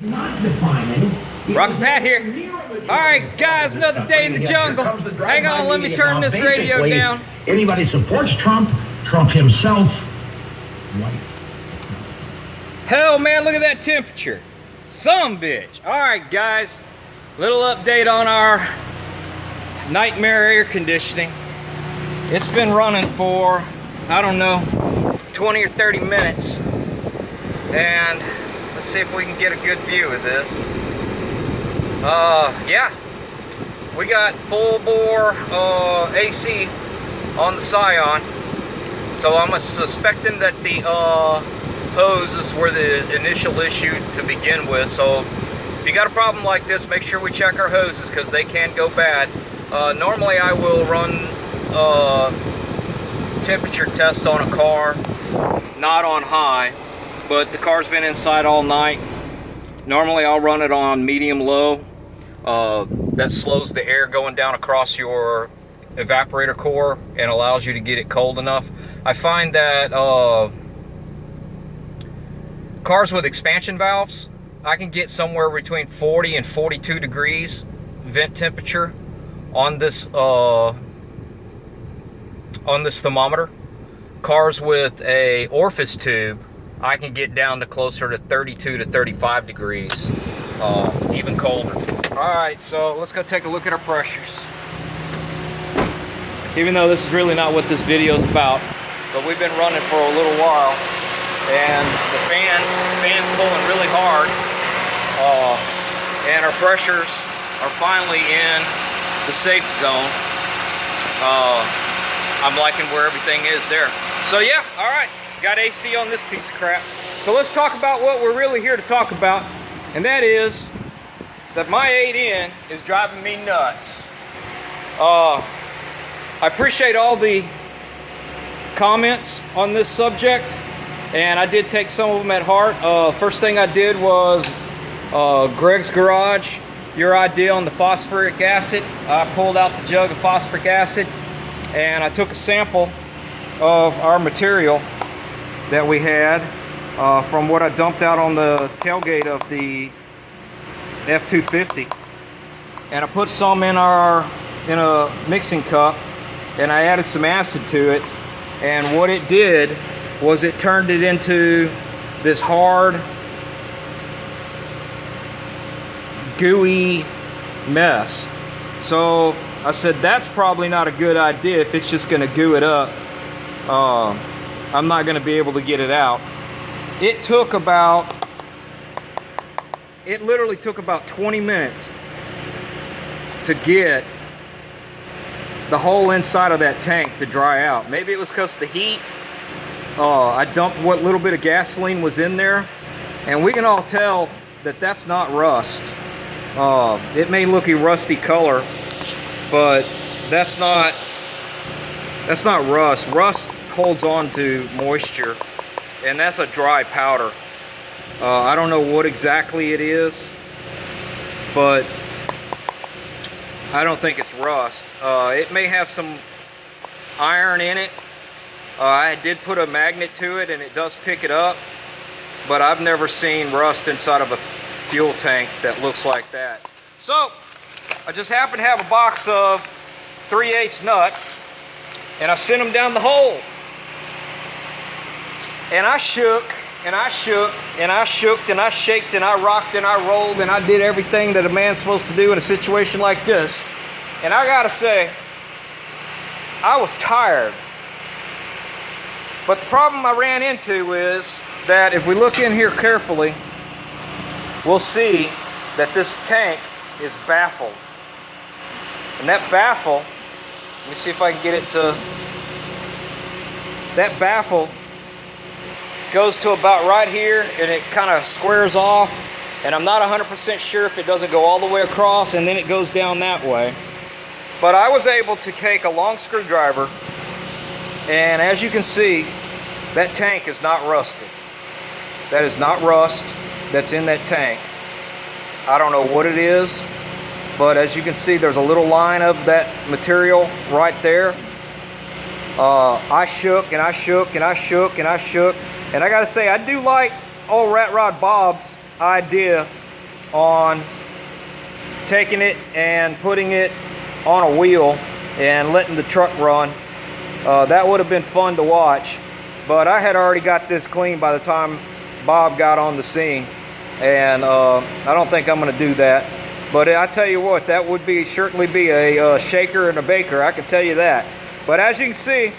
Not defining. Rocket Pat here. Alright guys, another day in the jungle. Hang on, let me turn this radio down. Anybody supports Trump, Trump himself, white. Hell man, look at that temperature. Some bitch. Alright guys, little update on our nightmare air conditioning. It's been running for, I don't know, 20 or 30 minutes. And let's see if we can get a good view of this. Yeah, we got full bore AC on the Scion. So I'm suspecting that the hoses were the initial issue to begin with. So if you got a problem like this, make sure we check our hoses because they can go bad. Normally I will run temperature test on a car, not on high, but the car's been inside all night. Normally I'll run it on medium low. That slows the air going down across your evaporator core and allows you to get it cold enough. I find that cars with expansion valves, I can get somewhere between 40 and 42 degrees vent temperature on this thermometer. Cars with a orifice tube, I can get down to closer to 32 to 35 degrees, even colder. Alright, so let's go take a look at our pressures. Even though this is really not what this video is about, but we've been running for a little while, and the fan's pulling really hard, and our pressures are finally in the safe zone. I'm liking where everything is there. So yeah, alright, got AC on this piece of crap. So let's talk about what we're really here to talk about, and that is that my 8N is driving me nuts. I appreciate all the comments on this subject, and I did take some of them at heart. First thing I did was Greg's Garage, your idea on the phosphoric acid. I pulled out the jug of phosphoric acid, and I took a sample of our material that we had from what I dumped out on the tailgate of the F-250, and I put some in a mixing cup, and I added some acid to it, and what it did was it turned it into this hard, gooey mess. So I said that's probably not a good idea if it's just going to goo it up. I'm not going to be able to get it out. It literally took about 20 minutes to get the whole inside of that tank to dry out. Maybe it was because of the heat. I dumped what little bit of gasoline was in there, and we can all tell that that's not rust. It may look a rusty color, but that's not rust. Rust holds on to moisture, and that's a dry powder. I don't know what exactly it is, but I don't think it's rust. It may have some iron in it. I did put a magnet to it and it does pick it up, but I've never seen rust inside of a fuel tank that looks like that. So I just happen to have a box of 3/8 nuts, and I sent them down the hole, and I shook and I shook and I shook and I shaked and I rocked and I rolled and I did everything that a man's supposed to do in a situation like this. And I gotta say, I was tired. But the problem I ran into is that if we look in here carefully, we'll see that this tank is baffled. And that baffle, let me see if I can get it to, that baffle goes to about right here, and it kind of squares off, and I'm not 100% sure if it doesn't go all the way across and then it goes down that way. But I was able to take a long screwdriver, and as you can see, that tank is not rusted. That is not rust that's in that tank. I don't know what it is, but as you can see, there's a little line of that material right there. I shook and I shook and I shook and I shook. And I gotta say, I do like old Rat Rod Bob's idea on taking it and putting it on a wheel and letting the truck run. That would have been fun to watch, but I had already got this clean by the time Bob got on the scene, and I don't think I'm going to do that. But I tell you what, that would certainly be a shaker and a baker, I can tell you that. But as you can see,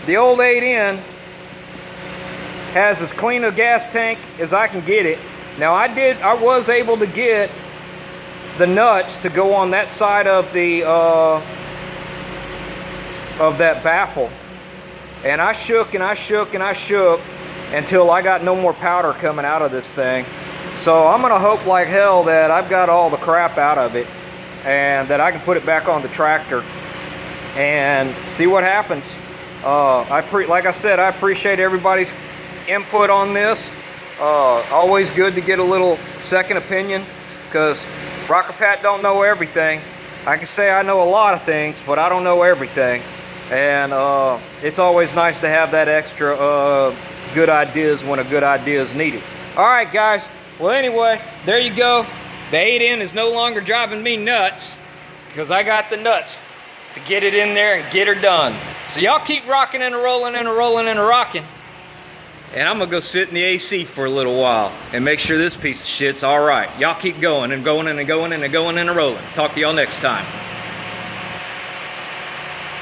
the old 8N has as clean a gas tank as I can get it. Now I was able to get the nuts to go on that side of the of that baffle, and I shook and I shook and I shook until I got no more powder coming out of this thing. So I'm gonna hope like hell that I've got all the crap out of it and that I can put it back on the tractor and see what happens. Like I said, I appreciate everybody's input on this. Always good to get a little second opinion, because Rocker Pat don't know everything. I can say I know a lot of things, but I don't know everything. And it's always nice to have that extra good ideas when a good idea is needed. All right, guys. Well, anyway, there you go. The 8N is no longer driving me nuts, because I got the nuts to get it in there and get her done. So y'all keep rocking and rolling and rolling and rocking. And I'm gonna go sit in the AC for a little while and make sure this piece of shit's all right. Y'all keep going and going and going and going and rolling. Talk to y'all next time.